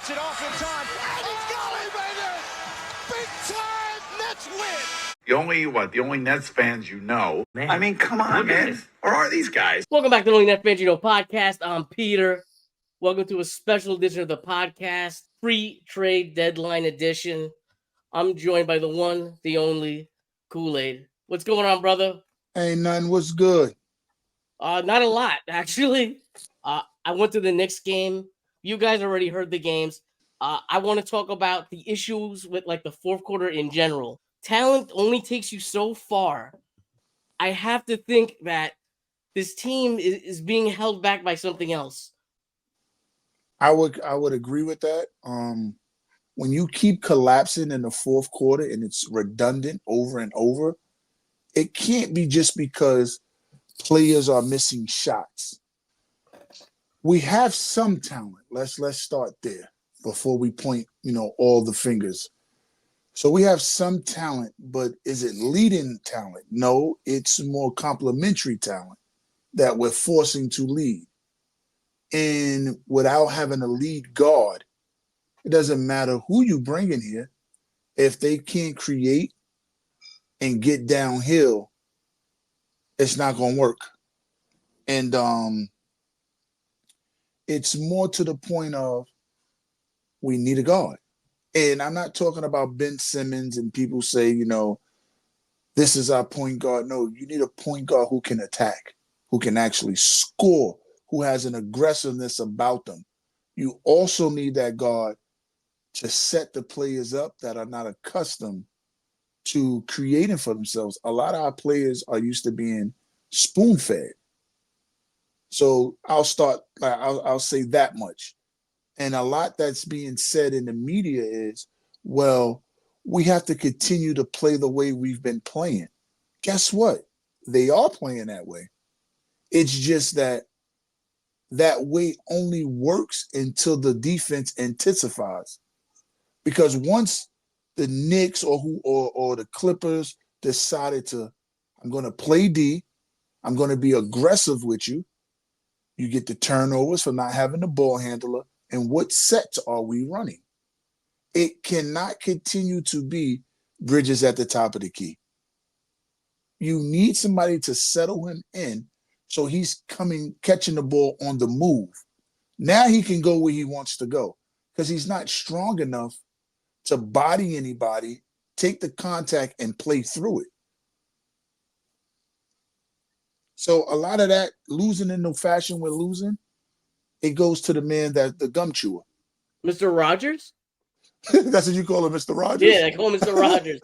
Gets it off in time. And he's got it, baby! Big time Nets win! The only Nets fans you know. Man. I mean, come on, man. Or are these guys? Welcome back to the only NetsFansYouKnowPodcast. I'm Peter. Welcome to a special edition of the podcast, pre-trade deadline edition. I'm joined by the one, the only, Kool-Aid. What's going on, brother? Ain't nothing. What's good? Not a lot, actually. I went to the Knicks game. You guys already heard the games. I want to talk about the issues with like the fourth quarter in general. Talent only takes you so far. I have to think that this team is being held back by something else. I would agree with that. When you keep collapsing in the fourth quarter and it's redundant over and over, it can't be just because players are missing shots. We have some talent. Let's start there before we point, all the fingers. So we have some talent, but is it leading talent? No, it's more complementary talent that we're forcing to lead. And without having a lead guard, it doesn't matter who you bring in here. If they can't create and get downhill, it's not going to work. And it's more to the point of we need a guard. And I'm not talking about Ben Simmons and people say, this is our point guard. No, you need a point guard who can attack, who can actually score, who has an aggressiveness about them. You also need that guard to set the players up that are not accustomed to creating for themselves. A lot of our players are used to being spoon-fed. So I'll say that much. And a lot that's being said in the media is, well, we have to continue to play the way we've been playing. Guess what? They are playing that way. It's just that way only works until the defense intensifies. Because once the Knicks or the Clippers decided I'm going to play D, I'm going to be aggressive with you, you get the turnovers for not having the ball handler. And what sets are we running? It cannot continue to be Bridges at the top of the key. You need somebody to settle him in so he's catching the ball on the move. Now he can go where he wants to go because he's not strong enough to body anybody, take the contact, and play through it. So a lot of that losing in the fashion we're losing, it goes to the man that the gum chewer. Mr. Rogers? That's what you call him, Mr. Rogers? Yeah, I call him Mr. Rogers.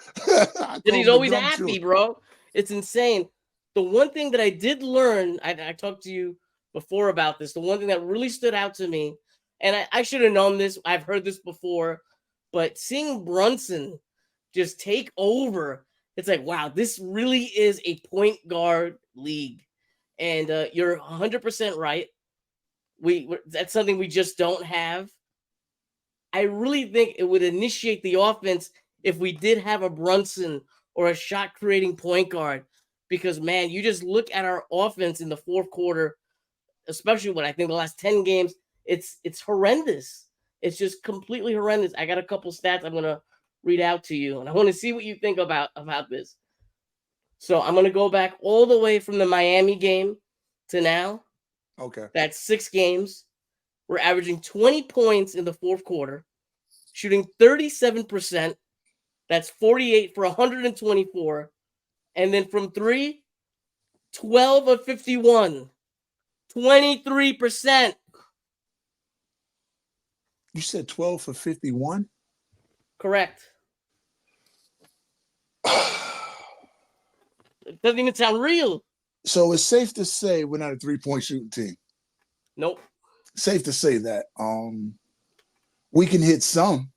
And he's always happy, bro. It's insane. The one thing that I did learn, I talked to you before about this, the one thing that really stood out to me, and I should have known this, I've heard this before, but seeing Brunson just take over, it's like, wow, this really is a point guard league. And you're 100% right. That's something we just don't have. I really think it would initiate the offense if we did have a Brunson or a shot-creating point guard. Because, man, you just look at our offense in the fourth quarter, especially when I think the last 10 games, it's horrendous. It's just completely horrendous. I got a couple stats I'm going to read out to you, and I want to see what you think about this. So I'm going to go back all the way from the Miami game to now. Okay. That's 6 games. We're averaging 20 points in the fourth quarter, shooting 37%. That's 48 for 124. And then from 3, 12 of 51, 23%. You said 12 for 51? Correct. It doesn't even sound real. So it's safe to say we're not a three-point shooting team. Nope. Safe to say that. We can hit some.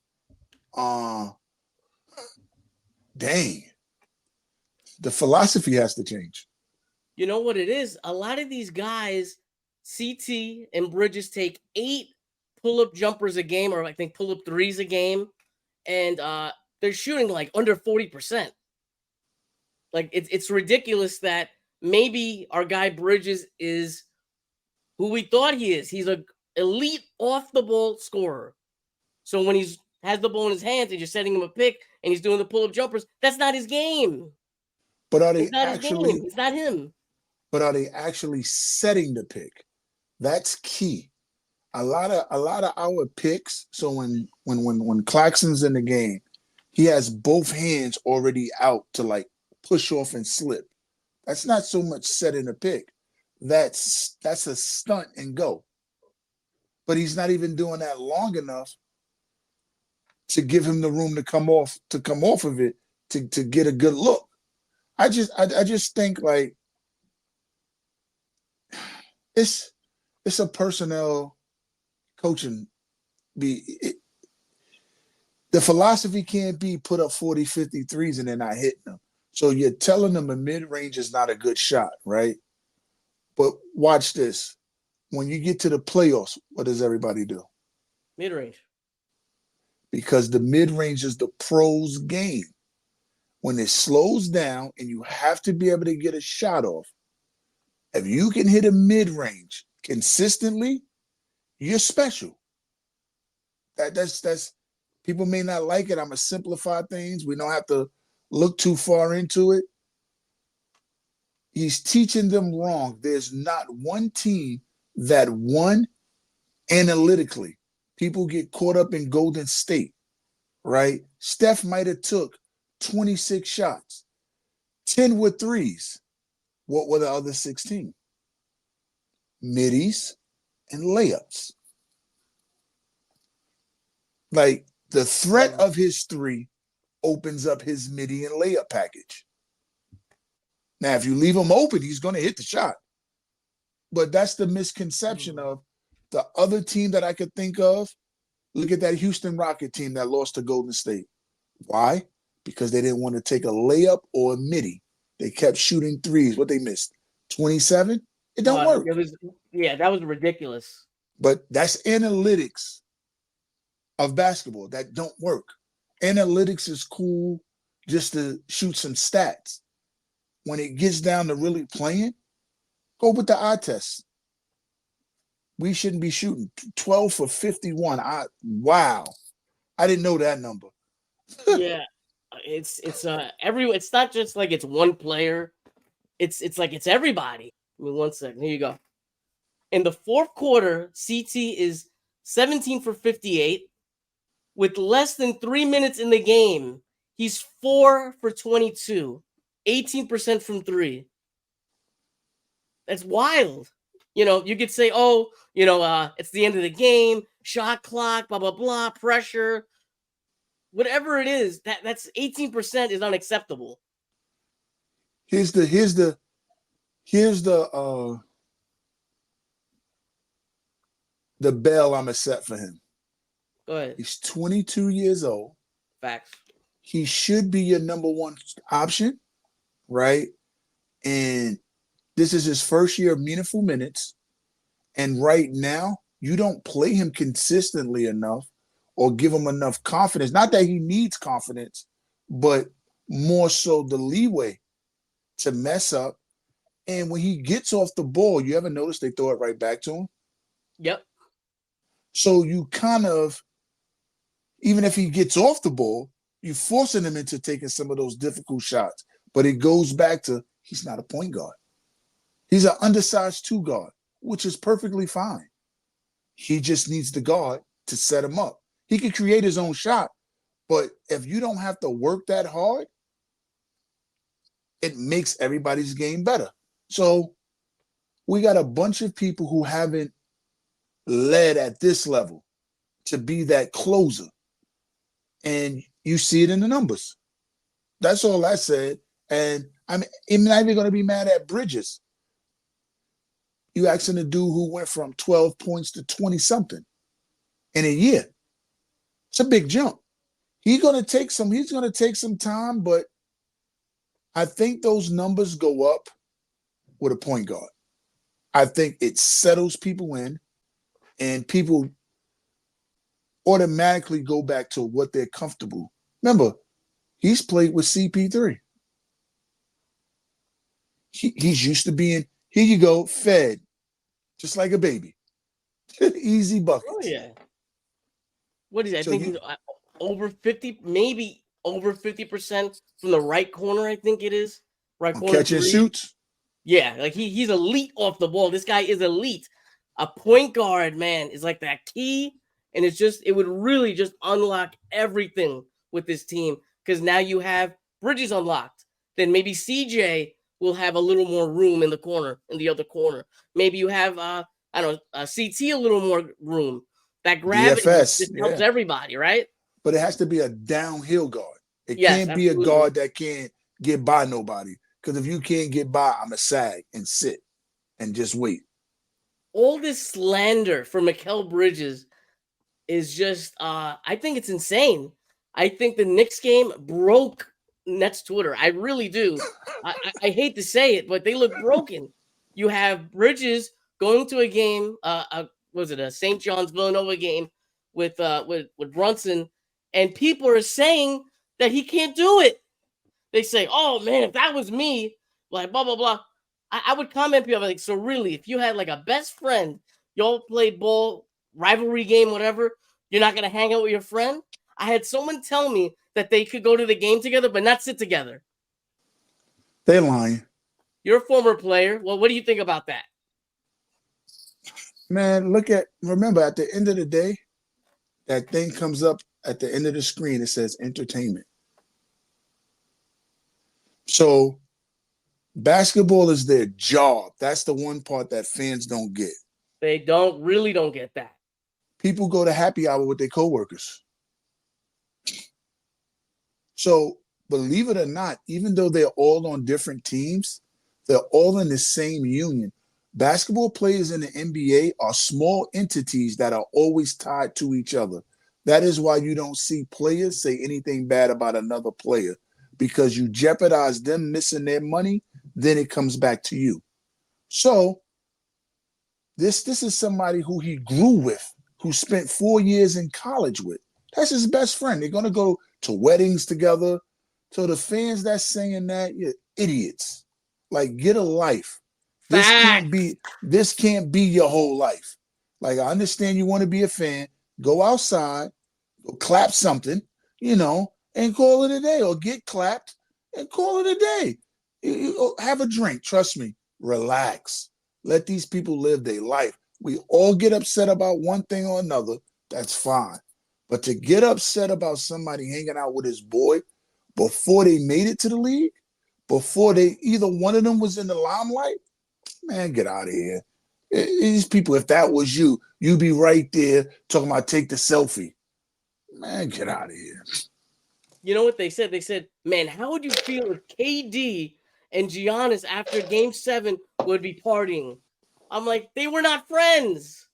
Dang. The philosophy has to change. You know what it is? A lot of these guys, CT and Bridges, take 8 pull-up jumpers a game, or I think pull-up threes a game, and they're shooting like under 40%. Like it's ridiculous that maybe our guy Bridges is who we thought he is. He's an elite off the ball scorer. So when he's has the ball in his hands and you're setting him a pick and he's doing the pull-up jumpers, that's not his game. But are they It's not actually? his game. It's not him. But are they actually setting the pick? That's key. A lot of our picks. So when Claxton's in the game, he has both hands already out to like push off and slip. That's not so much setting a pick. That's a stunt and go. But he's not even doing that long enough to give him the room to come off of it to get a good look. I just think like it's a personnel coaching. The philosophy can't be put up 40, 50 threes and they're not hitting them. So you're telling them a mid-range is not a good shot, right? But watch this. When you get to the playoffs, what does everybody do? Mid-range. Because the mid-range is the pros' game. When it slows down and you have to be able to get a shot off, if you can hit a mid-range consistently, you're special. That's people may not like it. I'm gonna simplify things. We don't have to look too far into it. He's teaching them wrong. There's not one team that won analytically. People get caught up in Golden State, right? Steph might have took 26 shots, 10 were threes. What were the other 16? Middies and layups. Like the threat of his three opens up his midi and layup package. Now, if you leave him open, he's going to hit the shot. But that's the misconception of the other team that I could think of. Look at that Houston Rocket team that lost to Golden State. Why? Because they didn't want to take a layup or a midi. They kept shooting threes. What they missed? 27? It don't work. That was ridiculous. But that's analytics of basketball. That don't work. Analytics is cool just to shoot some stats. When it gets down to really playing, go with the eye test. We shouldn't be shooting 12 for 51. Wow. I didn't know that number. Yeah. It's not just like it's one player. It's like it's everybody. I mean, 1 second. Here you go. In the fourth quarter, CT is 17 for 58. With less than 3 minutes in the game, he's 4 for 22, 18% from three. That's wild. You could say, it's the end of the game, shot clock, blah, blah, blah, pressure. Whatever it is, that's 18% is unacceptable. Here's the bell I'm gonna set for him. Go ahead. He's 22 years old. Facts. He should be your number one option, right? And this is his first year of meaningful minutes. And right now, you don't play him consistently enough or give him enough confidence. Not that he needs confidence, but more so the leeway to mess up. And when he gets off the ball, you ever notice they throw it right back to him? Yep. So you kind of, even if he gets off the ball, you're forcing him into taking some of those difficult shots. But it goes back to he's not a point guard. He's an undersized two guard, which is perfectly fine. He just needs the guard to set him up. He can create his own shot, but if you don't have to work that hard, it makes everybody's game better. So we got a bunch of people who haven't led at this level to be that closer. And you see it in the numbers. That's all I said. And I'm not even going to be mad at Bridges. You asking a dude who went from 12 points to 20-something in a year. It's a big jump. He's going to take some time, but I think those numbers go up with a point guard. I think it settles people in, and people automatically go back to what they're comfortable. Remember, he's played with CP3. He's used to being, here you go, fed, just like a baby. Easy buckets. Oh, yeah. What is it? I So think he's over 50, maybe over 50% from the right corner. I think it is right corner catch and three. shoots. Yeah, like he's elite off the ball. This guy is elite. A point guard, man, is like that key, and it would really just unlock everything with this team because now you have Bridges unlocked. Then maybe CJ will have a little more room in the other corner. Maybe you have I don't know, CT a little more room. That gravity DFS, just helps everybody, right? But it has to be a downhill guard. It Yes, can't be a absolutely. guard that can't get by nobody. Because if you can't get by, I'm a sag and sit and just wait. All this slander for Mikal Bridges is just I think it's insane. I think the Knicks game broke Nets Twitter. I really do. I hate to say it, but they look broken. You have Bridges going to a game, was it a St. John's Villanova game with Brunson, and people are saying that he can't do it. They say, "Oh man, if that was me, like blah blah blah," I would comment people like, "So really, if you had like a best friend, y'all played ball, rivalry game, whatever, you're not gonna hang out with your friend?" I had someone tell me that they could go to the game together, but not sit together. They lying. You're a former player. Well, what do you think about that? Man, remember at the end of the day, that thing comes up at the end of the screen. It says entertainment. So basketball is their job. That's the one part that fans don't get. They really don't get that. People go to happy hour with their coworkers. So believe it or not, even though they're all on different teams, they're all in the same union. Basketball players in the NBA are small entities that are always tied to each other. That is why you don't see players say anything bad about another player, because you jeopardize them missing their money, then it comes back to you. So this is somebody who he grew with, who spent 4 years in college with. That's his best friend. They're going to go to weddings together. So the fans that's saying that, you're idiots. Like, get a life. This can't be your whole life. Like, I understand you want to be a fan. Go outside, go clap something, and call it a day, or get clapped and call it a day. Have a drink. Trust me. Relax. Let these people live their life. We all get upset about one thing or another. That's fine. But to get upset about somebody hanging out with his boy before they made it to the league, before either one of them was in the limelight, man, get out of here. These people, if that was you, you'd be right there talking about take the selfie. Man, get out of here. You know what they said? They said, man, how would you feel if KD and Giannis after game 7 would be partying? I'm like, they were not friends.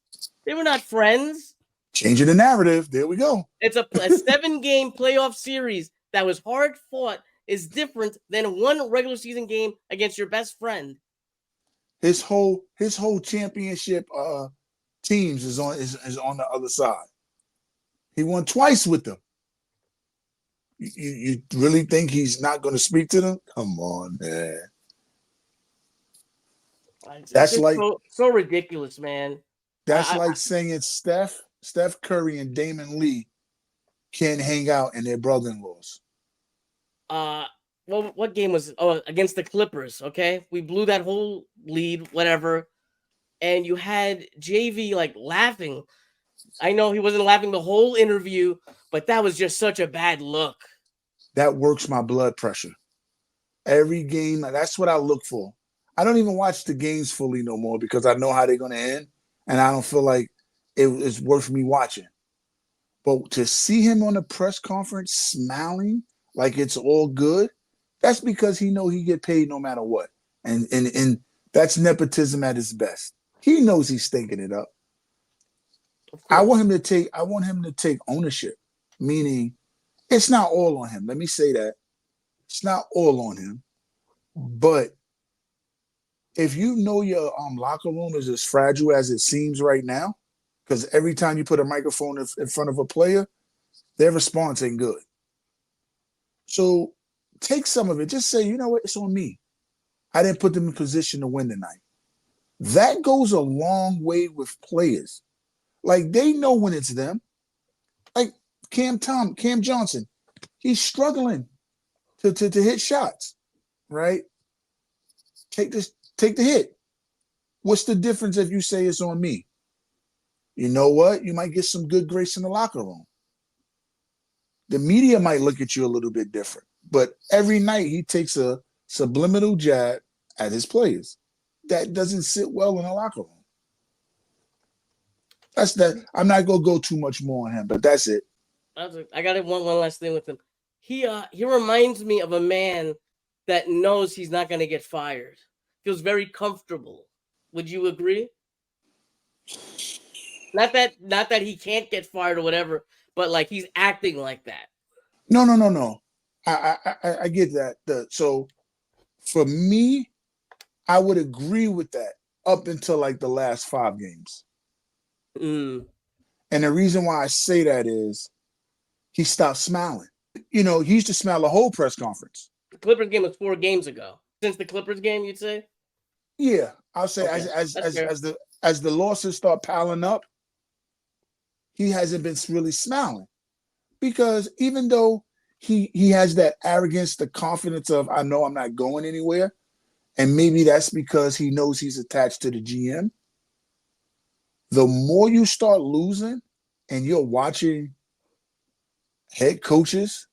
They were not friends. Changing the narrative. There we go. It's a 7-game playoff series that was hard fought is different than one regular season game against your best friend. His whole championship teams is on the other side. He won twice with them. You really think he's not going to speak to them? Come on, man. That's like so ridiculous, man. That's like saying Steph Curry and Damon Lee can't hang out and their brother-in-laws. Well, what game was it? Oh, against the Clippers, okay? We blew that whole lead, whatever. And you had JV like laughing. I know he wasn't laughing the whole interview, but that was just such a bad look. That works my blood pressure. Every game, that's what I look for. I don't even watch the games fully no more because I know how they're going to end, and I don't feel like it's worth me watching. But to see him on the press conference smiling like it's all good, that's because he know he get paid no matter what. And that's nepotism at its best. He knows he's stinking it up. I want him to take ownership, meaning it's not all on him. Let me say that. It's not all on him. But if you know your locker room is as fragile as it seems right now, because every time you put a microphone in front of a player, their response ain't good. So take some of it. Just say, you know what? It's on me. I didn't put them in position to win tonight. That goes a long way with players. Like, they know when it's them. Like, Cam Johnson, he's struggling to hit shots, right? Take the hit. What's the difference if you say it's on me? You know what? You might get some good grace in the locker room. The media might look at you a little bit different, but every night he takes a subliminal jab at his players. That doesn't sit well in the locker room. That's that. I'm not gonna go too much more on him, but that's it. I got one last thing with him. He reminds me of a man that knows he's not gonna get fired. Feels very comfortable. Would you agree? Not that he can't get fired or whatever, but like he's acting like that. No. I get that. So for me, I would agree with that up until like the last 5 games. Mm. And the reason why I say that is he stopped smiling. He used to smile the whole press conference. The Clippers game was 4 games ago. Since the Clippers game, you'd say? Yeah, I'll say Okay. as the losses start piling up, he hasn't been really smiling. Because even though he has that arrogance, the confidence of, I know I'm not going anywhere, and maybe that's because he knows he's attached to the GM, the more you start losing and you're watching head coaches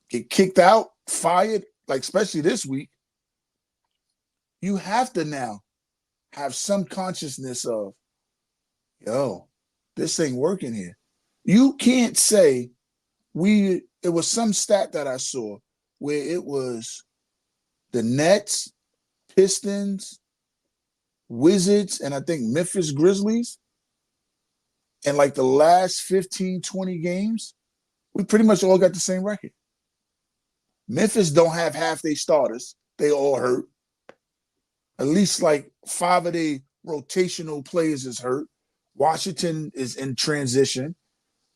get kicked out, fired, like especially this week, you have to now have some consciousness of, yo, this ain't working here. You can't say it was some stat that I saw where it was the Nets, Pistons, Wizards, and I think Memphis Grizzlies. And like the last 15, 20 games, we pretty much all got the same record. Memphis don't have half their starters. They all hurt. At least like 5 of their rotational players is hurt. Washington is in transition.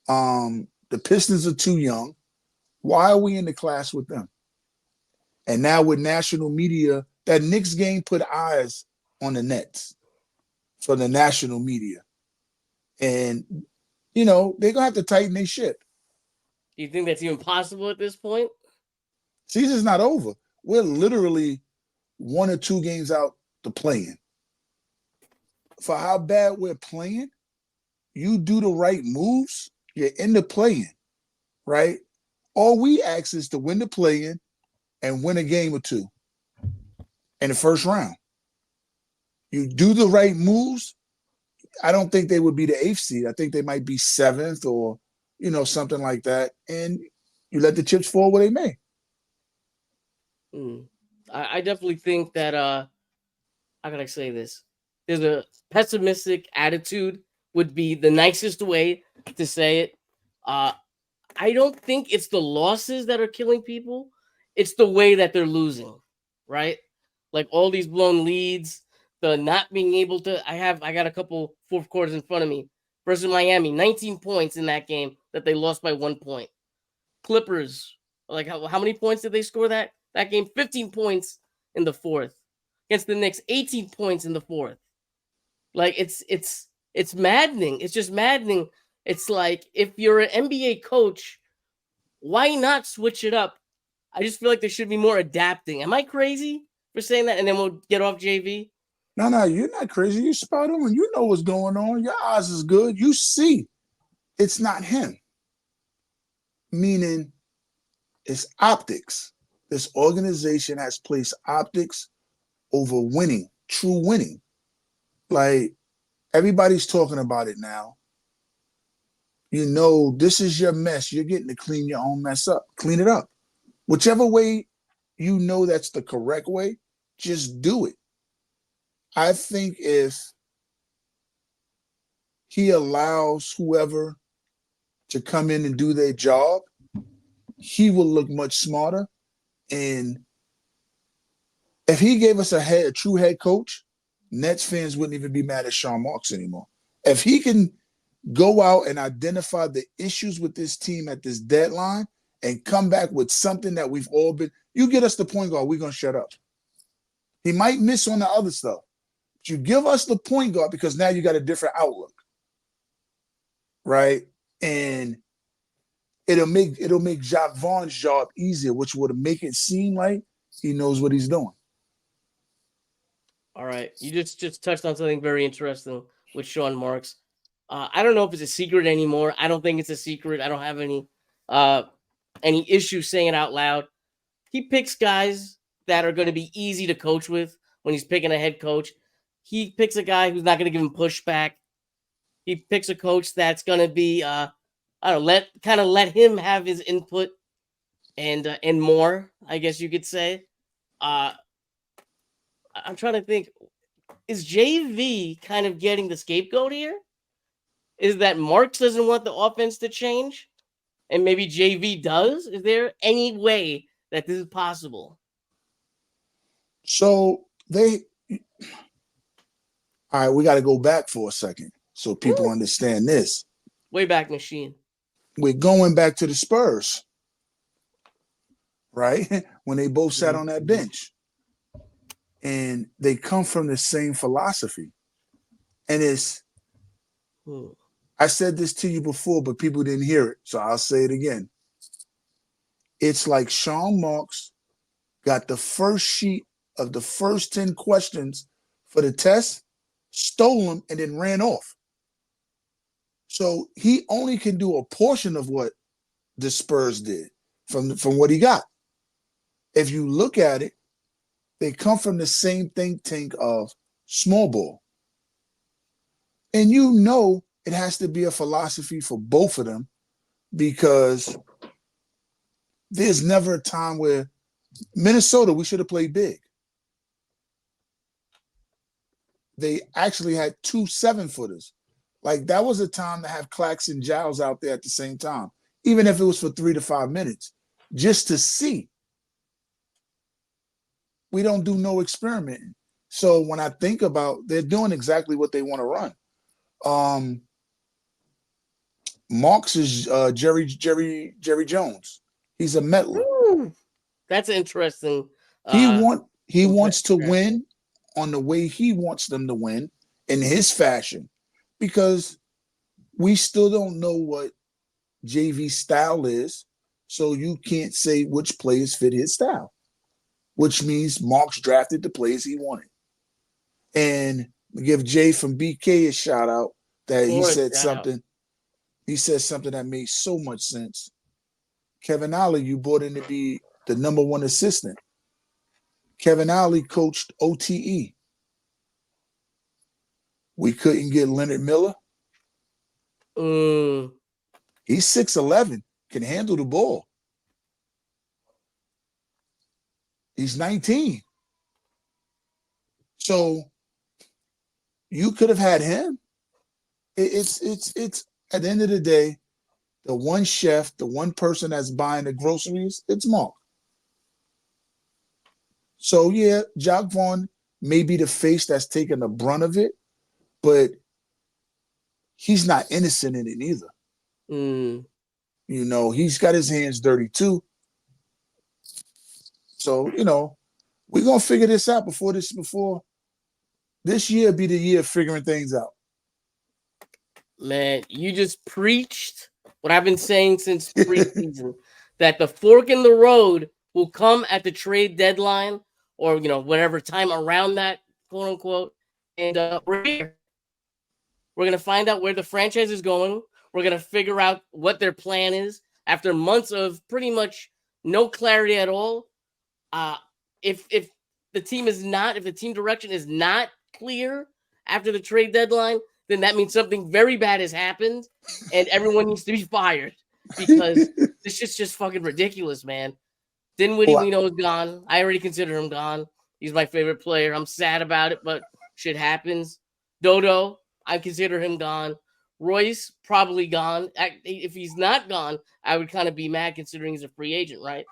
The Pistons are too young. Why are we in the class with them? And now with national media, that Knicks game put eyes on the Nets for the national media. And, they're going to have to tighten their ship. Do you think that's even possible at this point? Season's not over. We're literally 1 or 2 games out to playing. For how bad we're playing, you do the right moves, you're in the playing, right? All we ask is to win the play-in and win a game or 2 in the first round. You do the right moves, I don't think they would be the 8th seed. I think they might be 7th or, something like that. And you let the chips fall where they may. I definitely think that, how can I say this? There's a pessimistic attitude would be the nicest way to say it. I don't think it's the losses that are killing people. It's the way that they're losing, right? Like all these blown leads, the not being able to. I got a couple fourth quarters in front of me. Versus Miami, 19 points in that game that they lost by 1 point. Clippers, like how many points did they score that game? 15 points in the fourth. Against the Knicks, 18 points in the fourth. Like it's maddening. It's just maddening. It's like if you're an NBA coach, why not switch it up? I just feel like there should be more adapting. Am I crazy for saying that? And then we'll get off JV. No, you're not crazy. You're spot on. You know what's going on. Your eyes is good. You see it's not him. Meaning it's optics. This organization has placed optics over winning, true winning. Like everybody's talking about it now. This is your mess. You're getting to clean your own mess up. Clean it up. Whichever way that's the correct way, just do it. I think if he allows whoever to come in and do their job, he will look much smarter. And if he gave us a true head coach, Nets fans wouldn't even be mad at Sean Marks anymore. If he can go out and identify the issues with this team at this deadline and come back with something that we've all been, you get us the point guard, we're going to shut up. He might miss on the other stuff. But you give us the point guard because now you got a different outlook. Right? And it'll make Jacques Vaughn's job easier, which would make it seem like he knows what he's doing. All right, you just touched on something very interesting with Sean Marks. I don't know if it's a secret anymore. I don't think it's a secret. I don't have any issue saying it out loud. He picks guys that are going to be easy to coach with when he's picking a head coach. He picks a guy who's not going to give him pushback. He picks a coach that's going to be, I don't know, let him have his input and more, I guess you could say. I'm trying to think, is JV kind of getting the scapegoat here? Is that Marks doesn't want the offense to change, and maybe JV does? Is there any way that this is possible? So all right, we got to go back for a second so people understand this. Way back machine. We're going back to the Spurs, right? When they both sat on that bench. And they come from the same philosophy. And I said this to you before, but people didn't hear it. So I'll say it again. It's like Sean Marks got the first sheet of the first 10 questions for the test, stole them, and then ran off. So he only can do a portion of what the Spurs did from what he got. If you look at it, they come from the same think tank of small ball. And you know it has to be a philosophy for both of them because there's never a time where Minnesota, we should have played big. They actually had 2 7-footers. Like that was a time to have Clax and Giles out there at the same time, even if it was for 3 to 5 minutes, just to see. We don't do no experimenting. So when I think about, they're doing exactly what they want to run. Marks is Jerry Jones. He's a meddler. Ooh, that's interesting. He wants to win on the way he wants them to win in his fashion, because we still don't know what JV style is. So you can't say which players fit his style, which means Marks drafted the players he wanted. And give Jay from BK a shout out that he said something. He said something that made so much sense. Kevin Ollie, you brought in to be the number 1 assistant. Kevin Ollie coached OTE. We couldn't get Leonard Miller. He's 6'11", can handle the ball. He's 19. So you could have had him. It's at the end of the day, the one chef, the one person that's buying the groceries, it's Mark. So yeah, Jacques Vaughn may be the face that's taking the brunt of it, but he's not innocent in it either. You know, he's got his hands dirty too. So, you know, we're gonna figure this out before this year be the year of figuring things out. Man, you just preached what I've been saying since preseason, that the fork in the road will come at the trade deadline, or, you know, whatever time around that, quote unquote. And we're here. We're going to find out where the franchise is going. We're going to figure out what their plan is after months of pretty much no clarity at all. If the team direction is not clear after the trade deadline, then that means something very bad has happened and everyone needs to be fired, because this is just fucking ridiculous, man. Dinwiddie, we know, is gone. I already consider him gone. He's my favorite player. I'm sad about it, but shit happens. Dodo, I consider him gone. Royce, probably gone. If he's not gone, I would kind of be mad considering he's a free agent, right?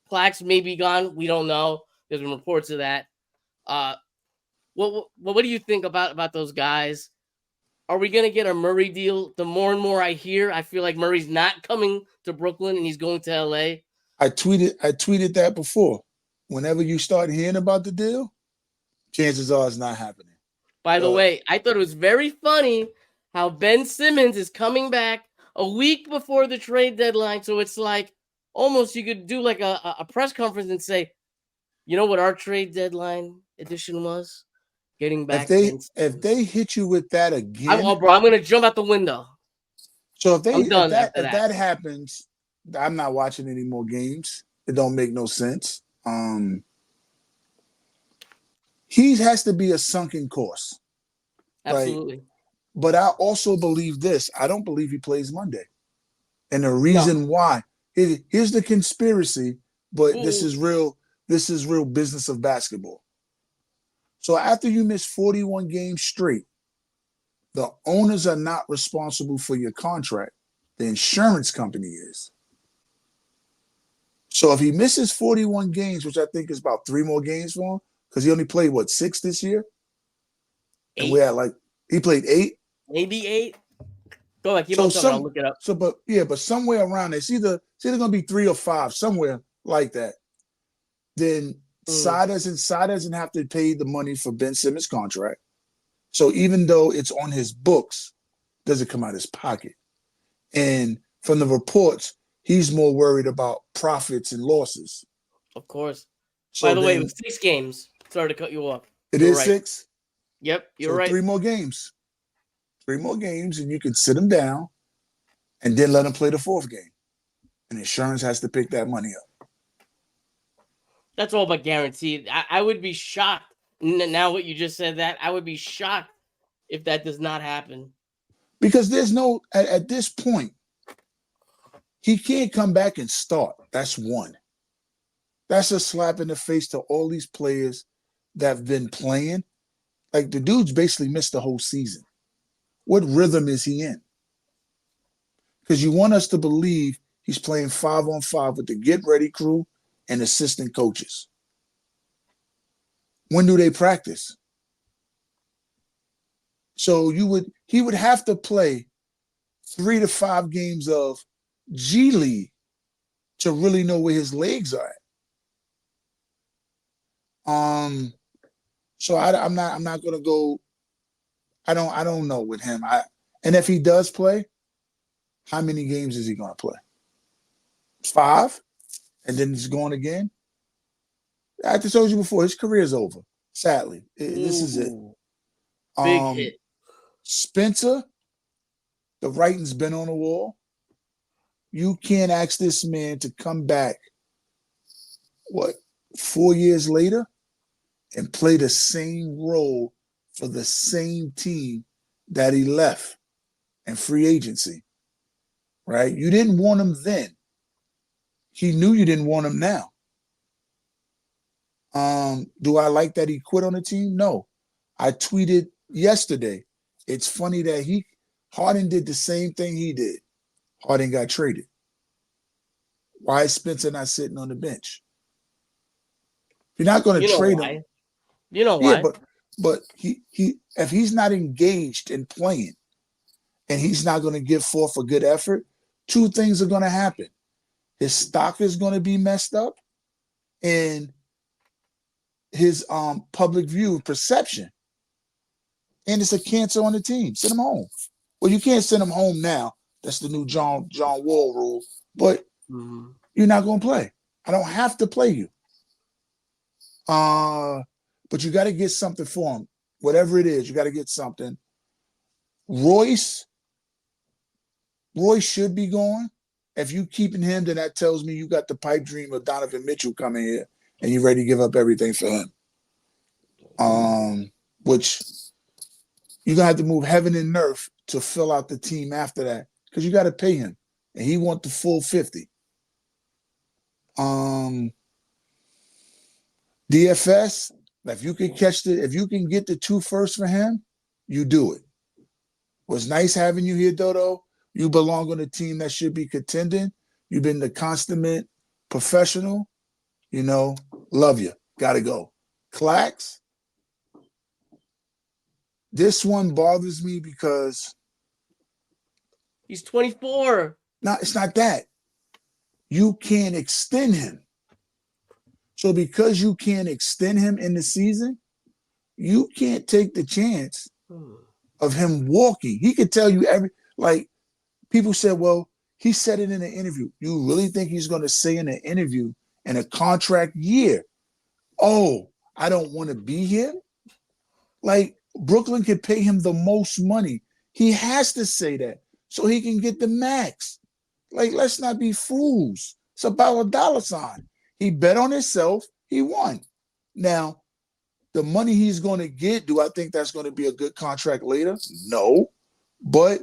Clax may be gone. We don't know. There's been reports of that. What do you think about those guys? Are we going to get a Murray deal? The more and more I hear, I feel like Murray's not coming to Brooklyn and he's going to LA. I tweeted that before. Whenever you start hearing about the deal, chances are it's not happening. By the way, I thought it was very funny how Ben Simmons is coming back a week before the trade deadline. So it's like almost you could do like a press conference and say, you know what our trade deadline edition was? Getting back Ben if Simmons. they hit you with that again, Bro, I'm going to jump out the window. so I'm done after if that happens, I'm not watching any more games. It don't make no sense. He has to be a sunken cost. Absolutely. Like, but I also believe this. I don't believe he plays Monday. And the reason why, here's the conspiracy, but this is real business of basketball. So after you miss 41 games straight, the owners are not responsible for your contract. The insurance company is. So if he misses 41 games, which I think is about 3 more games for him, because he only played, 6 this year? 8. And we're at he played 8? Maybe 8. Go ahead, keep on talking. I'll look it up. So, but somewhere around there, it's either going to be 3 or 5, somewhere like that. Then Sy doesn't have to pay the money for Ben Simmons' contract. So even though it's on his books, it doesn't come out of his pocket. And from the reports, he's more worried about profits and losses. Of course. So by the way, it was 6 games. Sorry to cut you off. You're right. 6? Yep, you're right. 3 more games. 3 more games, and you can sit him down and then let him play the 4th game. And insurance has to pick that money up. That's all but guaranteed. I would be shocked. Now what you just said that, I would be shocked if that does not happen. Because there's no, at this point, he can't come back and start. That's one. That's a slap in the face to all these players that have been playing. Like, the dude's basically missed the whole season. What rhythm is he in? Because you want us to believe he's playing 5-on-5 with the get-ready crew and assistant coaches. When do they practice? So he would have to play 3 to 5 games of G League to really know where his legs are at. So I'm not gonna go. I don't know with him. And if he does play, how many games is he gonna play? 5, and then he's going again. I just told you before, his career is over. Sadly, this is it. Big hit. Spencer, the writing's been on the wall. You can't ask this man to come back, 4 years later, and play the same role for the same team that he left in free agency, right? You didn't want him then. He knew you didn't want him now. Do I like that he quit on the team? No. I tweeted yesterday. It's funny that Harden did the same thing he did. Harden got traded. Why is Spencer not sitting on the bench? You're not going to trade him. You know why? Yeah, but he if he's not engaged in playing and he's not going to give forth a good effort, 2 things are going to happen. His stock is going to be messed up, and his public view perception. And it's a cancer on the team. Send him home. Well, you can't send him home now. That's the new John Wall rule. But you're not going to play. I don't have to play you. But you got to get something for him. Whatever it is, you got to get something. Royce should be going. If you keeping him, then that tells me you got the pipe dream of Donovan Mitchell coming here and you're ready to give up everything for him. Which you're going to have to move heaven and earth to fill out the team after that because you got to pay him. And he want the full 50. DFS, if you can if you can get the 2 firsts for him, you do it. Was nice having you here, Dodo. You belong on a team that should be contending. You've been the consummate professional. Love you. Gotta go. Clax, this one bothers me because he's 24. No, it's not that. You can't extend him. So because you can't extend him in the season, you can't take the chance of him walking. He could tell you People said, well, he said it in an interview. You really think he's going to say in an interview in a contract year, oh, I don't want to be here? Like, Brooklyn could pay him the most money. He has to say that so he can get the max. Like, let's not be fools. It's about a dollar sign. He bet on himself. He won. Now, the money he's going to get, do I think that's going to be a good contract later? No. But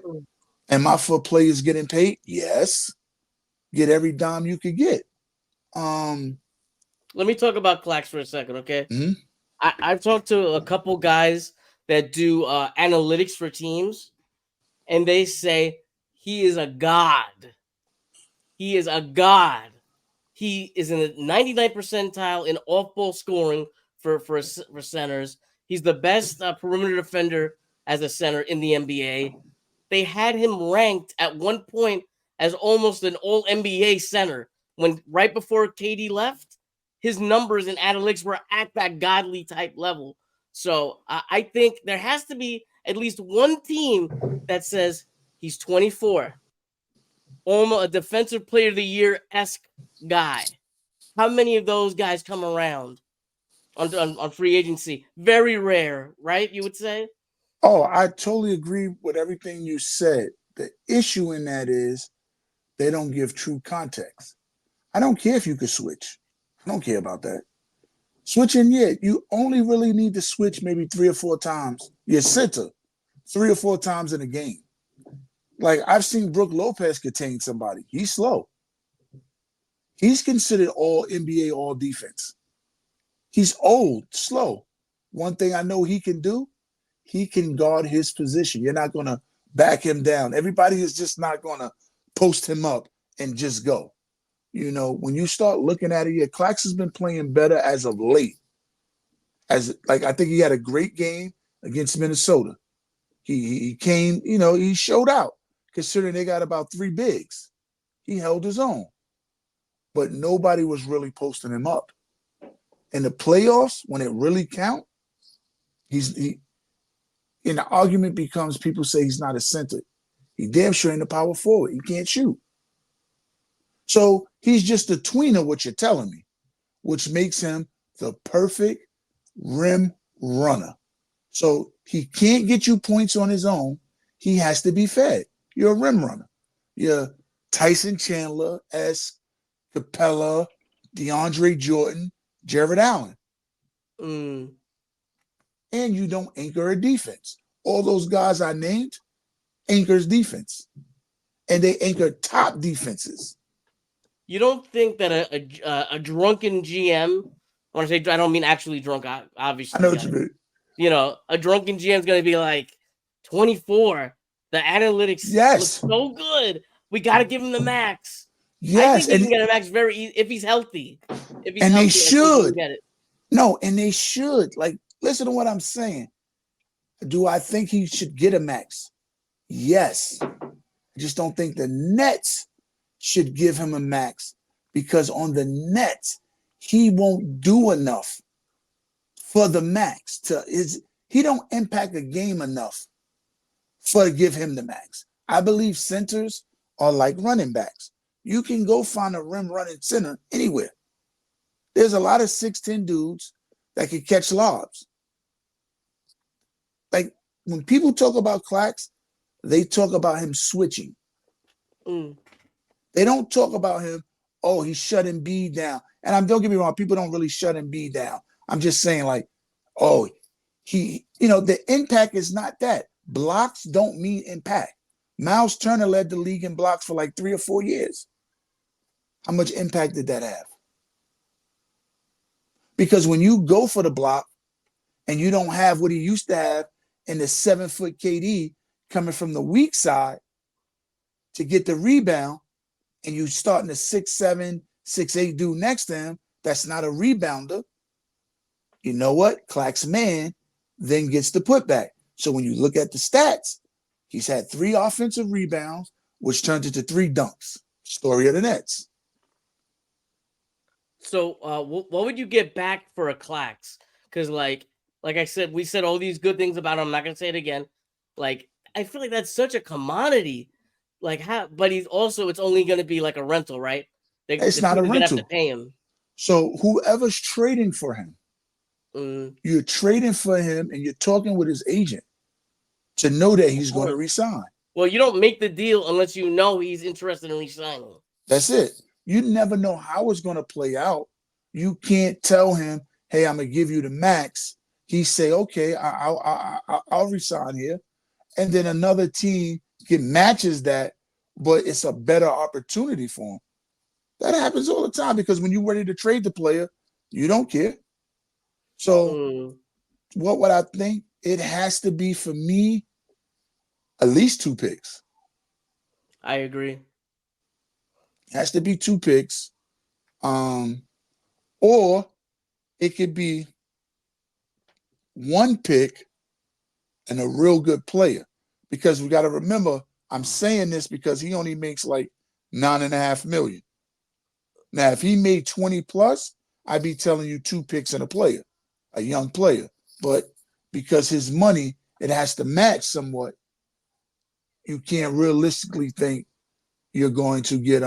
am I for players getting paid? Yes. Get every dime you could get. Let me talk about Clax for a second, okay? Mm-hmm. I've talked to a couple guys that do analytics for teams, and they say he is a god. He is a god. He is in the 99th percentile in off-ball scoring for centers. He's the best perimeter defender as a center in the NBA. They had him ranked at one point as almost an all-NBA center when right before KD left, his numbers in analytics were at that godly type level. So I think there has to be at least one team that says he's 24, almost a defensive player of the year-esque guy. How many of those guys come around on free agency? Very rare, right? You would say? Oh, I totally agree with everything you said. The issue in that is they don't give true context. I don't care if you could switch. I don't care about that. Switching, yeah, you only really need to switch maybe 3 or 4 times. Your center, 3 or 4 times in a game. Like, I've seen Brook Lopez contain somebody. He's slow. He's considered all NBA, all defense. He's old, slow. One thing I know he can do, he can guard his position. You're not going to back him down. Everybody is just not going to post him up and just go. You know, when you start looking at it, yeah, Clax has been playing better as of late. I think he had a great game against Minnesota. He came, you know, he showed out considering they got about 3 bigs. He held his own. But nobody was really posting him up. In the playoffs, when it really count, and the argument becomes people say he's not a center. He damn sure ain't a power forward. He can't shoot. So he's just a tweener, what you're telling me, which makes him the perfect rim runner. So he can't get you points on his own. He has to be fed. You're a rim runner. You're Tyson Chandler-esque, Capella, DeAndre Jordan, Jared Allen. And you don't anchor a defense. All those guys I named anchors defense. And they anchor top defenses. You don't think that a drunken GM, when I say I don't mean actually drunk, obviously. I know what you mean. You know, a drunken GM is going to be like 24. The analytics look so good. We got to give him the max. Yes, I think he can get a max very easy if he's healthy. They should get it. No, and they should. Like, listen to what I'm saying. Do I think he should get a max? Yes. I just don't think the Nets should give him a max because on the Nets, he won't do enough for the max. He don't impact the game enough to give him the max. I believe centers are like running backs. You can go find a rim running center anywhere. There's a lot of 6'10 dudes that can catch lobs. Like, when people talk about Clax, they talk about him switching. They don't talk about him, oh, he's shutting B down. And don't get me wrong, people don't really shut B down. I'm just saying, like, oh, the impact is not that. Blocks don't mean impact. Miles Turner led the league in blocks for like 3 or 4 years. How much impact did that have? Because when you go for the block and you don't have what he used to have in the 7-foot KD coming from the weak side to get the rebound, and you starting a 6'7", 6'8" dude next to him that's not a rebounder, you know what? Clax man then gets the putback. So when you look at the stats, he's had 3 offensive rebounds, which turned into 3 dunks. Story of the Nets. So what would you get back for a Clax? Because like I said, we said all these good things about him. I'm not going to say it again. Like, I feel like that's such a commodity Like how? But it's only going to be like a rental, right? It's The not a team is going to have to rental. pay him. So whoever's trading for him, you're trading for him, and you're talking with his agent to know that he's going to resign. Well, you don't make the deal unless you know he's interested in resigning. That's it. You never know how it's going to play out. You can't tell him, "Hey, I'm gonna give you the max." He say, "Okay, I'll resign here," and then another team matches that, but it's a better opportunity for him. That happens all the time because when you're ready to trade the player, you don't care. So what would I think? It has to be, for me, at least 2 picks. I agree. It has to be 2 picks. Or it could be 1 pick and a real good player. Because we got to remember, I'm saying this because he only makes like $9.5 million. Now, if he made 20 plus, I'd be telling you 2 picks and a player, a young player. But because his money, it has to match somewhat, you can't realistically think you're going to get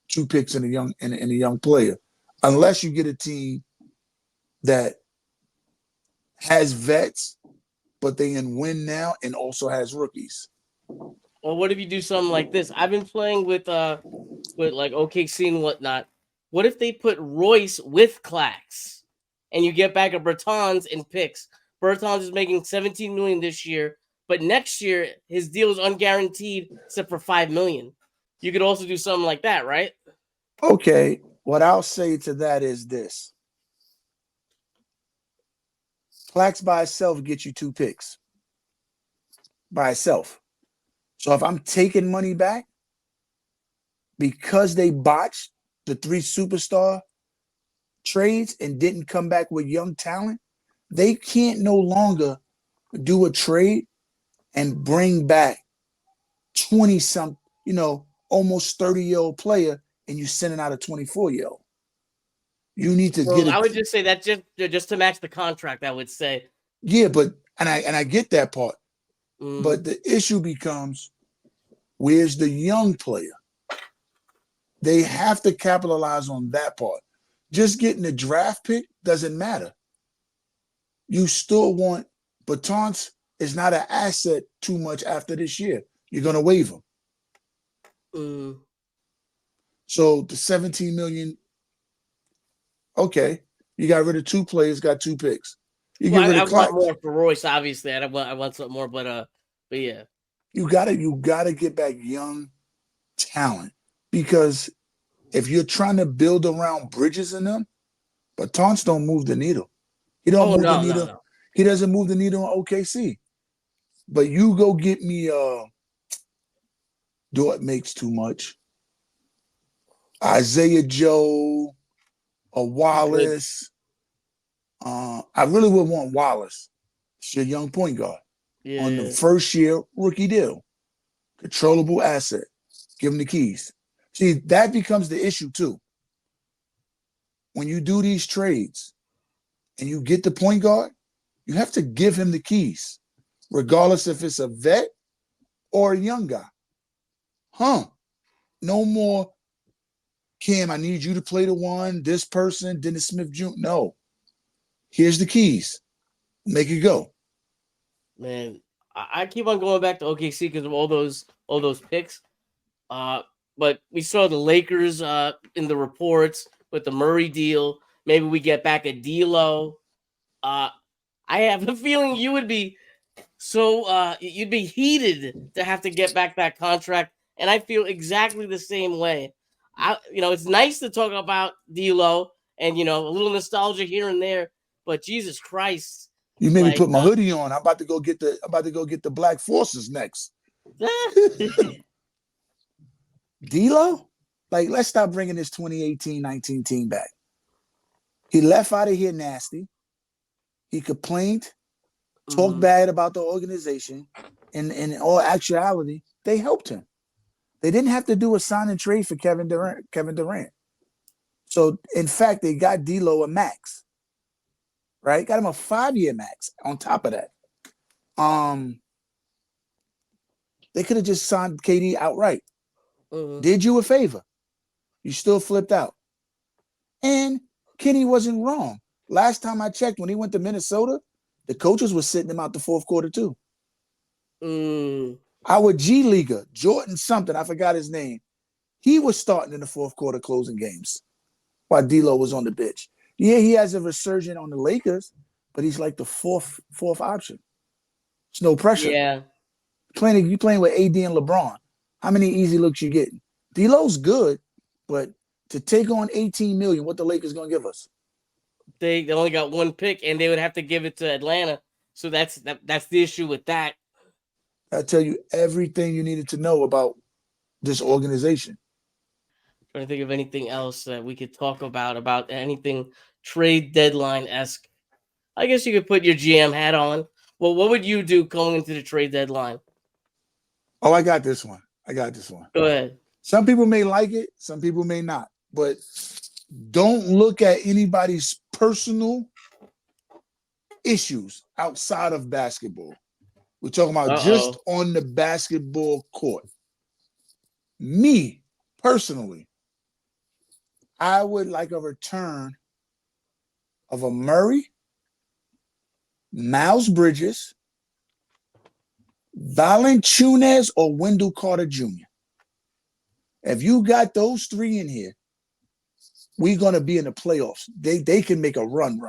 2 picks and a young player, unless you get a team that has vets, but they in win now and also has rookies. Or what if you do something like this? I've been playing with like OKC and whatnot. What if they put Royce with Clax, and you get back a Bertans and picks? Bertans is making $17 million this year, but next year his deal is unguaranteed except for $5 million. You could also do something like that, right? Okay, what I'll say to that is this: Clax by itself gets you 2 picks by itself. So if I'm taking money back because they botched the 3 superstar trades and didn't come back with young talent, they can't no longer do a trade and bring back 20 some, almost 30-year-old player, and you sending out a 24-year-old. You need to get it. I would just say that just to match the contract, I would say. Yeah, but I get that part. But the issue becomes, where's the young player? They have to capitalize on that part. Just getting a draft pick doesn't matter. You still want Bertans is not an asset too much after this year. You're going to waive him. So the 17 million, okay, you got rid of 2 players, got 2 picks. You get rid of want more for Royce, obviously. I want something more, but yeah. You gotta get back young talent, because if you're trying to build around Bridges in them, Bertans don't move the needle. He don't move the needle. No. He doesn't move the needle on OKC. But you go get me Dort makes too much. Isaiah Joe, a Wallace. I really would want Wallace. It's your young point guard. Yeah. On the first year rookie deal. Controllable asset. Give him the keys. See, that becomes the issue too. When you do these trades and you get the point guard, you have to give him the keys, regardless if it's a vet or a young guy. No more, Cam, I need you to play the 1, this person, Dennis Smith Jr. No. Here's the keys. Make it go. Man, I keep on going back to OKC because of all those picks. But we saw the Lakers in the reports with the Murray deal. Maybe we get back a D'Lo. I have a feeling you would be you'd be heated to have to get back that contract, and I feel exactly the same way. It's nice to talk about D'Lo and a little nostalgia here and there, but Jesus Christ. You made me put my hoodie on. I'm about to go get the Black Forces next. D'Lo? Let's stop bringing this 2018-19 team back. He left out of here nasty. He complained, talked bad about the organization. And in all actuality, they helped him. They didn't have to do a sign and trade for Kevin Durant. So, in fact, they got D'Lo a max. Right? Got him a 5-year max on top of that. They could have just signed KD outright. Mhm. Did you a favor. You still flipped out. And Kenny wasn't wrong. Last time I checked, when he went to Minnesota, the coaches were sitting him out the fourth quarter too. Our G Leaguer, Jordan something, I forgot his name. He was starting in the fourth quarter closing games while D'Lo was on the bench. Yeah, he has a resurgence on the Lakers, but he's like the fourth option. It's no pressure. Yeah. You playing with AD and LeBron. How many easy looks you getting? D'Lo's good, but to take on $18 million, what the Lakers gonna give us? They only got one pick, and they would have to give it to Atlanta. So that's the issue with that. I tell you everything you needed to know about this organization. Trying to think of anything else that we could talk about anything trade deadline-esque. I guess you could put your GM hat on. Well, what would you do going into the trade deadline? Oh, I got this one. Go ahead. Some people may like it, some people may not. But don't look at anybody's personal issues outside of basketball. We're talking about just on the basketball court. Me, personally, I would like a return of a Murray, Miles Bridges, Valanciunas, or Wendell Carter Jr. If you got those three in here, we're going to be in the playoffs. They can make a run.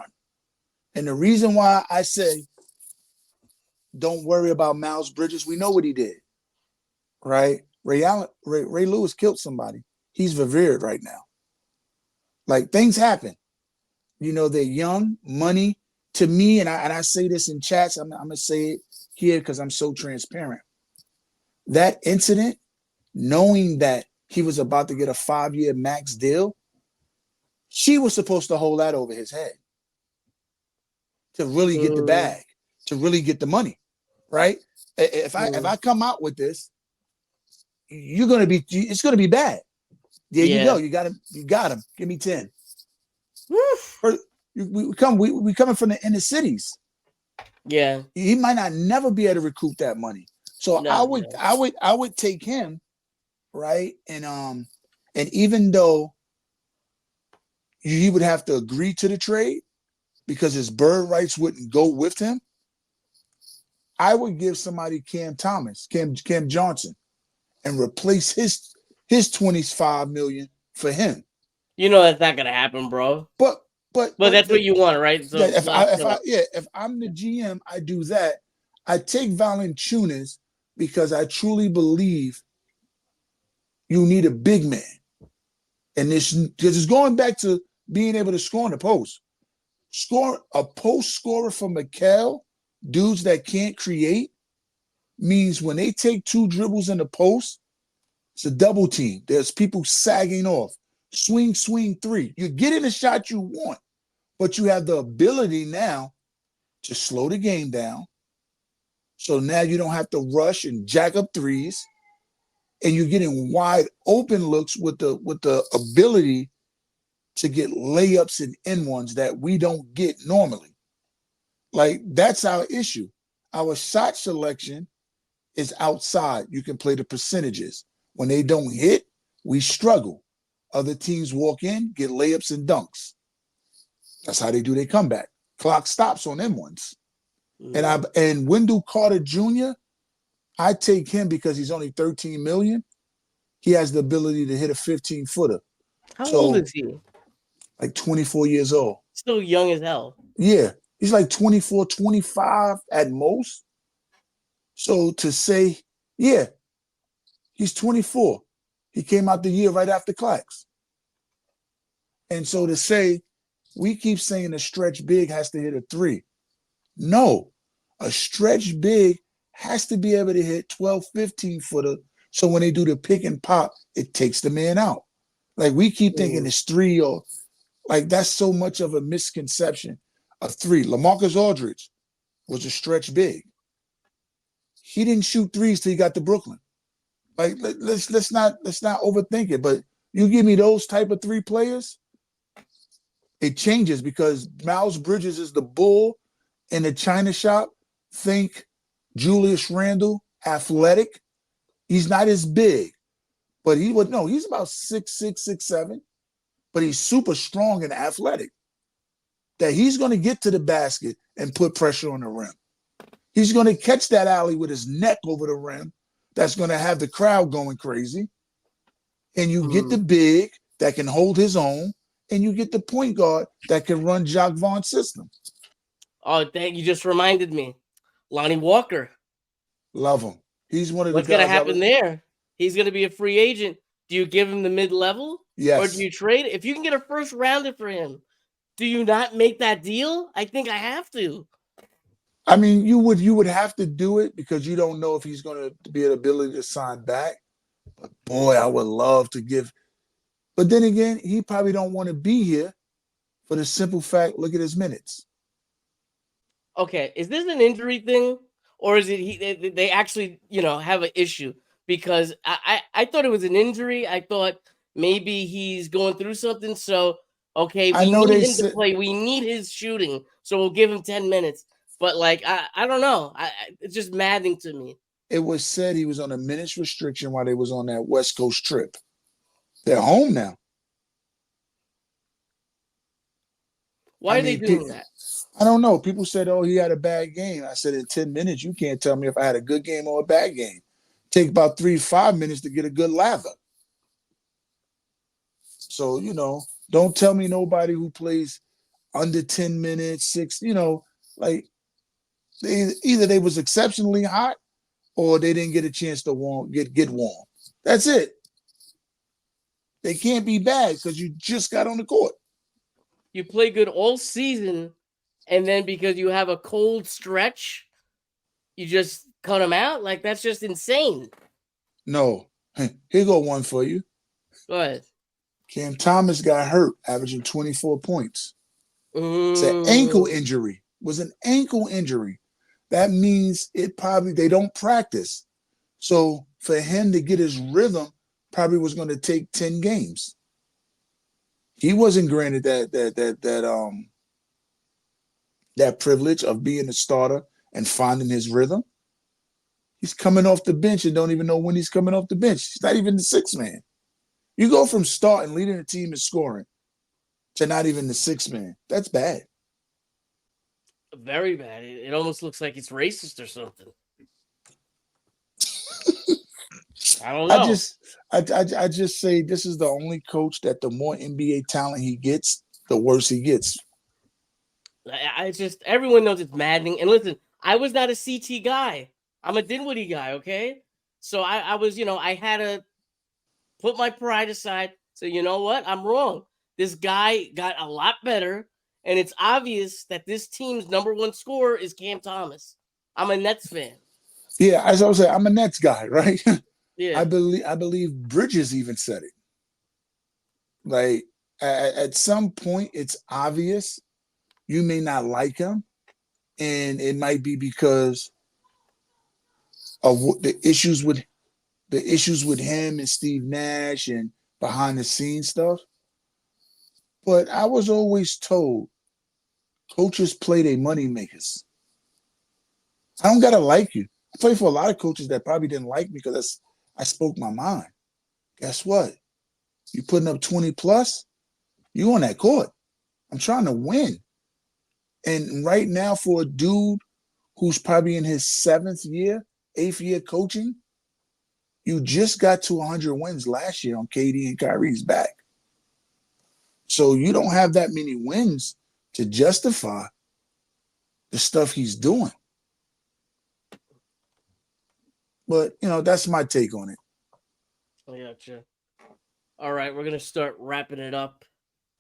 And the reason why I say don't worry about Miles Bridges, we know what he did, right? Ray Lewis killed somebody. He's revered right now. Like, things happen. You know, they're young, money. To me, and I say this in chats, I'm going to say it here because I'm so transparent. That incident, knowing that he was about to get a 5-year max deal, she was supposed to hold that over his head to really get the bag, to really get the money, right? If I come out with this, it's gonna be bad. There you go. You got him. Give me 10. We coming from the inner cities. Yeah, he might not never be able to recoup that money. So I would take him, right? And even though he would have to agree to the trade because his bird rights wouldn't go with him, I would give somebody Cam Johnson, and replace his $25 million for him. You know that's not gonna happen, bro. But that's what you want, right? So if I'm the GM, I do that. I take Valanciunas because I truly believe you need a big man, and this because it's going back to being able to score in the post. Score a post scorer for Mikal, dudes that can't create, means when they take 2 dribbles in the post, it's a double team. There's people sagging off. Swing, 3. You're getting the shot you want, but you have the ability now to slow the game down. So now you don't have to rush and jack up threes, and you're getting wide open looks with the ability to get layups and N1s that we don't get normally. Like, that's our issue. Our shot selection is outside. You can play the percentages. When they don't hit, we struggle. Other teams walk in, get layups and dunks. That's how they do their comeback. Clock stops on N1s. And Wendell Carter Jr., I take him because he's only $13 million. He has the ability to hit a 15-footer. How old is he? Like 24 years old. Still young as hell. Yeah. He's like 24, 25 at most. So to say, yeah, he's 24. He came out the year right after Clax. And so to say, we keep saying a stretch big has to hit a 3. No, a stretch big has to be able to hit 12, 15-footer. So when they do the pick and pop, it takes the man out. Like, we keep thinking it's 3 or like, that's so much of a misconception. A 3. LaMarcus Aldridge was a stretch big. He didn't shoot threes till he got to Brooklyn. Like, let's not overthink it. But you give me those type of 3 players, it changes because Miles Bridges is the bull in the China shop. Think Julius Randle, athletic, He's not as big, but he's about 6'6", 6'7", but he's super strong and athletic. That he's going to get to the basket and put pressure on the rim. He's going to catch that alley with his neck over the rim. That's going to have the crowd going crazy. And you get the big that can hold his own, and you get the point guard that can run Jacques Vaughn's system. Oh, you just reminded me. Lonnie Walker. Love him. He's one of the guys. What's going to happen there? He's going to be a free agent. Do you give him the mid-level? Yes. Or do you trade? If you can get a first rounder for him, do you not make that deal? I think I have to. I mean, you would have to do it because you don't know if he's going to be an ability to sign back. But boy, I would love to give. But then again, he probably don't want to be here for the simple fact, look at his minutes. Okay, is this an injury thing? Or is it they actually, have an issue? Because I thought it was an injury. I thought maybe he's going through something. So, okay, we need him to play. We need his shooting. So we'll give him 10 minutes. But, I don't know. It's just maddening to me. It was said he was on a minutes restriction while they was on that West Coast trip. They're home now. Why are they doing that? I don't know. People said, oh, he had a bad game. I said, in 10 minutes, you can't tell me if I had a good game or a bad game. Take about 3-5 minutes to get a good lather. So, don't tell me nobody who plays under 10 minutes, 6, either they was exceptionally hot or they didn't get a chance to get warm. That's it. They can't be bad because you just got on the court. You play good all season, and then because you have a cold stretch, you just cut them out? That's just insane. No. Here go one for you. Go ahead. Cam Thomas got hurt, averaging 24 points. It's an ankle injury. It was an ankle injury. That means they don't practice. So for him to get his rhythm, probably was going to take 10 games. He wasn't granted that privilege of being a starter and finding his rhythm. He's coming off the bench and don't even know when he's coming off the bench. He's not even the sixth man. You go from starting, leading the team in scoring, to not even the sixth man. That's bad. Very bad. It almost looks like it's racist or something. I don't know. I just say this is the only coach that the more NBA talent he gets, the worse he gets. Everyone knows it's maddening. And listen, I was not a CT guy. I'm a Dinwiddie guy, okay? So I was, I had to put my pride aside. So you know what? I'm wrong. This guy got a lot better, and it's obvious that this team's number one scorer is Cam Thomas. I'm a Nets fan. Yeah, as I was saying, I'm a Nets guy, right? Yeah. I believe Bridges even said it. At some point, it's obvious you may not like him, and it might be because of the issues with him and Steve Nash and behind the scenes stuff. But I was always told coaches play their money makers. I don't gotta like you. I played for a lot of coaches that probably didn't like me because I spoke my mind. Guess what? You putting up 20 plus, you on that court. I'm trying to win. And right now, for a dude who's probably in his 8th year coaching, you just got to 100 wins last year on KD and Kyrie's back. So you don't have that many wins to justify the stuff he's doing. But, that's my take on it. I gotcha. All right, we're going to start wrapping it up.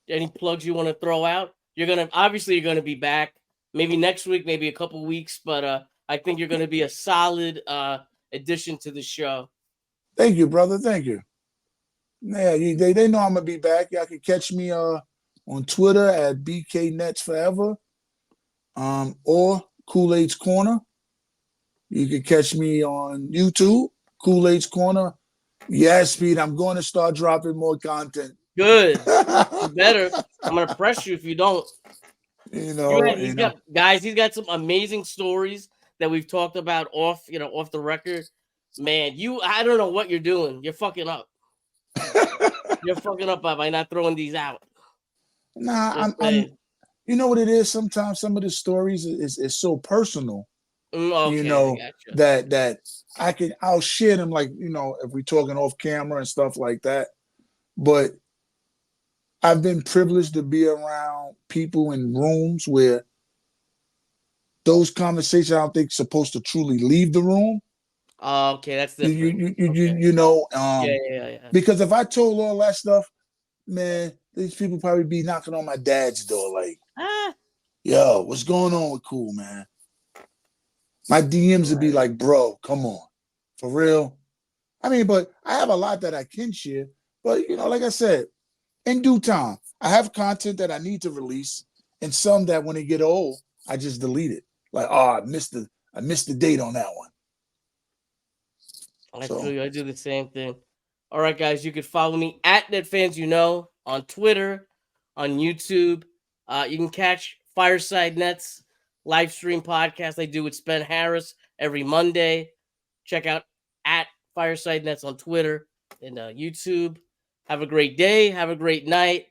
Any plugs you want to throw out? You're going to be back maybe next week, maybe a couple weeks, but I think you're going to be a solid addition to the show. Thank you, brother. Thank you. Yeah, they know I'm going to be back. Y'all can catch me on Twitter at BKNetsForever or Kool-Aid's Corner. You can catch me on YouTube, Kool-Aid's Corner. Yeah, Speed, I'm going to start dropping more content. Good. You better. I'm going to press you if you don't. He's got some amazing stories that we've talked about off the record. Man, I don't know what you're doing. You're fucking up. You're fucking up by not throwing these out. Nah, I'm. You know what it is? Sometimes some of the stories is so personal. Okay, You know, I gotcha. that I'll share them, like, if we're talking off camera and stuff like that. But I've been privileged to be around people in rooms where those conversations, I don't think, supposed to truly leave the room. Okay, that's different. Yeah. Because if I told all that stuff, man, these people probably be knocking on my dad's door like, yo, what's going on with Cool, man? My DMs would be like, bro, come on. For real. I mean, but I have a lot that I can share. But, like I said, in due time, I have content that I need to release, and some that when they get old, I just delete it. Like, I missed the date on that one. I feel you. I do the same thing. All right, guys, you can follow me at NetFansYouKnow on Twitter, on YouTube. You can catch Fireside Nets live stream podcast I do with Spen Harris every Monday. Check out at Fireside Nets on Twitter and YouTube. Have a great day. Have a great night.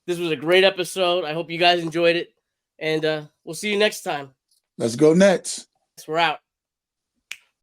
This was a great episode. I hope you guys enjoyed it. And we'll see you next time. Let's go Nets. We're out.